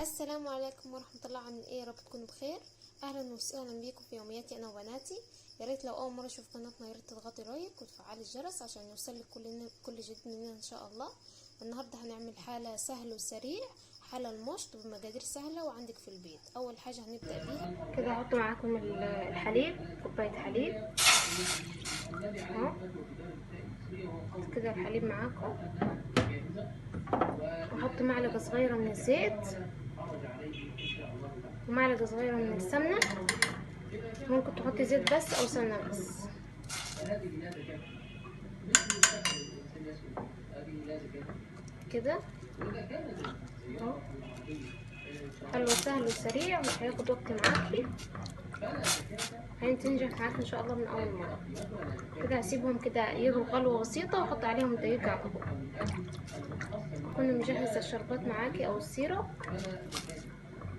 السلام عليكم ورحمة الله. عاملين ايه؟ يا رب تكونوا بخير. اهلا وسهلا بيكم في يومياتي انا وبناتي. يا ريت لو اول مرة تشوف قناتنا يا ريت تضغطي لايك وتفعلي الجرس عشان يوصلك كل جديد مننا ان شاء الله. النهارده هنعمل حالة سهل وسريع، حالة المشط بمقادير سهلة وعندك في البيت. اول حاجة هنبدأ بيها كده هحط معاكم الحليب، كوباية حليب اهو كده الحليب معاكم، واحط معلقة صغيرة من الزيت ومعلقة صغيرة من السمنة. ممكن تحطي زيت بس او سمنة بس كده اهو. حلو سهل وسريع ومش هياخد وقت معاكي، هتنجح معاكي ان شاء الله من اول مرة. كده هسيبهم كده يغلوا غلوة بسيطة واحط عليهم دقيق على طول. كنا مجهزة الشربات معاكي او السيرب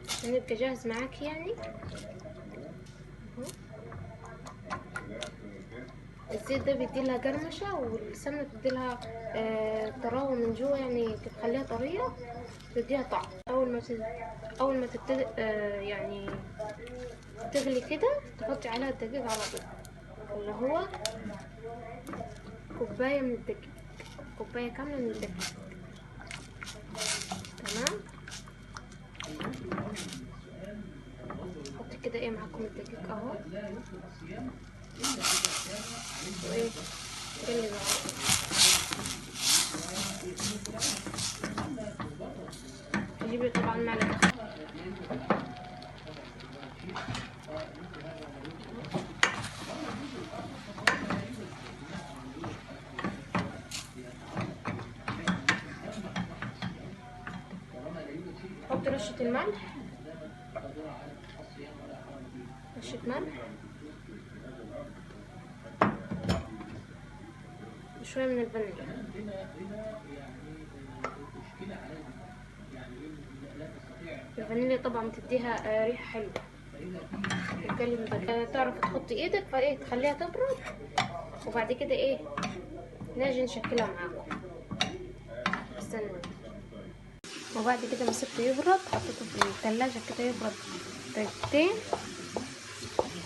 عشان يبقى جاهز معاكي يعني. الزيت ده بيديلها قرمشة والسمنة بتديلها طراوة من جوه، يعني بتخليها طرية، بتديها طعم. اول ما تبتدي يعني تغلي كده تحطي عليها الدقيق على طول، اللي هو كوباية من الدقيق، كوباية كاملة من الدقيق. تمام. حطي كده ايه معاكم الدقيق اهو، وايه قلبي تجيبي طبعا معلقة حط رشة الملح، رشة ملح وشوية من الفانيليا. الفانيليا طبعا بتديها ريحة حلوة. تعرف تحطي ايدك فايه تخليها تبرد، وبعد كده ايه نجي نشكلها معاكم. استنى. وبعد كده ما سبته يبرد حطيته في الثلاجة كده يبرد دقيقتين،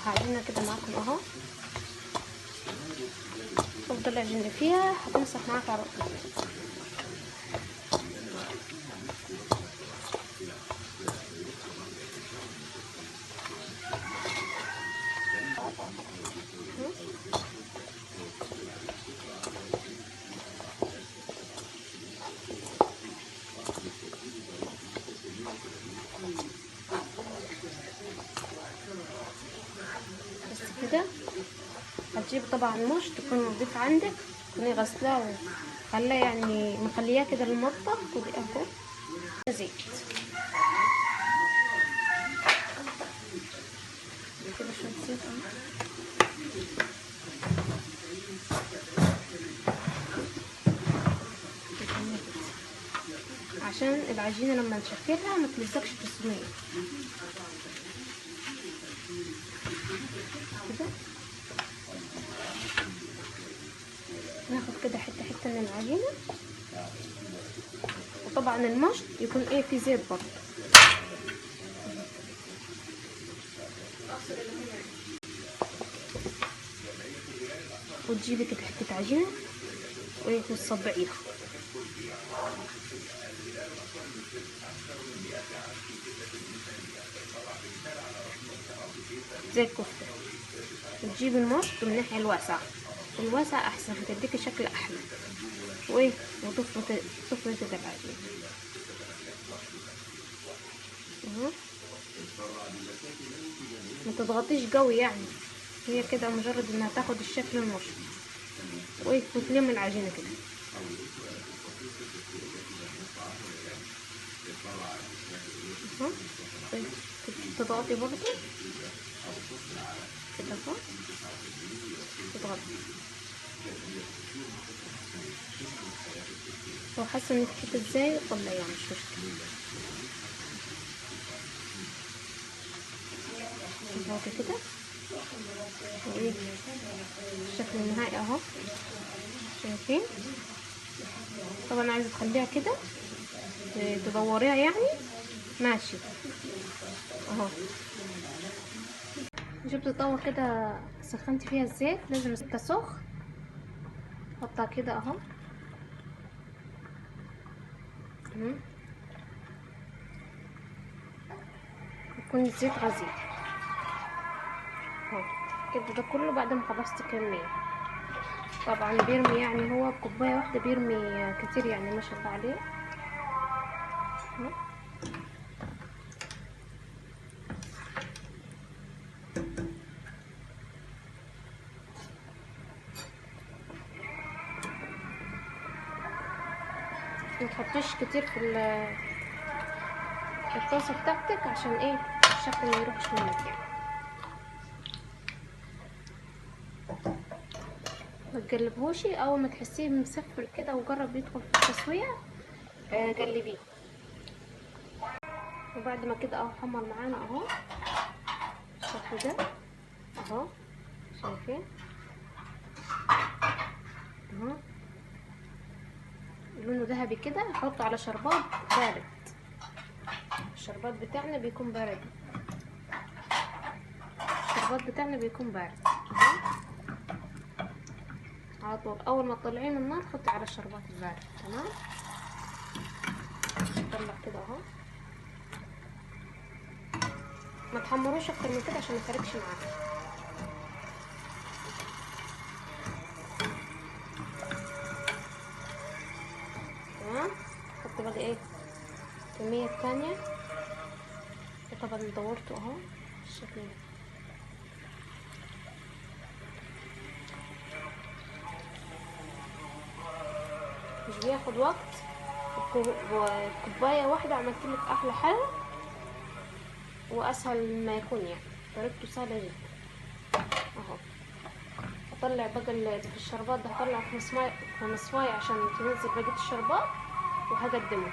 هعجنها كده معاكم اهو. افضل العجين فيها هتمسح معاك على طول. بس كده هتجيب طبعا مش تكون نضيف عندك، تكوني غسلاه وخلاه يعني مخلياه كده للمطبخ ودي اهو زيت كده شوية زيت عشان العجينة لما نشكلها ما تلزقش في الصينية كده. ناخد كده حتة حتة من العجينة، وطبعا المشط يكون ايه في زيت برضه. وتجيبي كده حتة عجينة وتصبعيها زي الكفتة، وتجيبي المشط من الناحية الواسعة، الواسعة احسن هتديكي شكل احلى، وايه وتفردي كده العجينة اهو. ما تضغطيش قوي يعني، هي كده مجرد انها تاخد الشكل المشط، وايه وتلم العجينة كده اهو. تضغطي برضه كده اهو، تضغطي. لو حاسه انك كده ازاي طلعيها مش مشكله. تضغطي كده وايه الشكل النهائي اهو، شايفين؟ طبعا عايزه تخليها كده تدوريها يعني ماشي اهو. جبت طاوة كده سخنت فيها الزيت، لازم الزيت سخن، حطها كده اهو. يكون الزيت غزير اهو كده. ده كله بعد ما خلصت كمية. طبعا بيرمي يعني هو بكوباية واحدة بيرمي كتير يعني، ما شاء الله عليه اهو. متحطيش كتير في الطاسة بتاعتك عشان ايه الشكل ما يروحش منك يعني. ما تقلبهوش، اول ما تحسيه مسفر كده وجرب يدخل في التسوية قلبيه. وبعد ما كده اهو حمر معانا اهو بالشكل ده اهو، شايفين اهو لونه ذهبي كده. نحطه على شربات بارد، الشربات بتاعنا بيكون بارد، الشربات بتاعنا بيكون بارد على طول. اول ما تطلعيه من النار حطي على الشربات البارد. تمام. نطلع كده اهو، ما تحمروش اكتر من كده عشان ما يحرقش معاك. تمام. حط بقى ايه الكمية التانية. طبعا دورته اهو بالشكل ده. مش بياخد وقت، وكوباية واحدة عملتلك احلى حل واسهل ما يكون يعني، طريقته سهلة جدا اهو. اطلع بقى في الشربات ده، هطلع في مصفاية عشان تنزل بقية الشربات وهقدمه.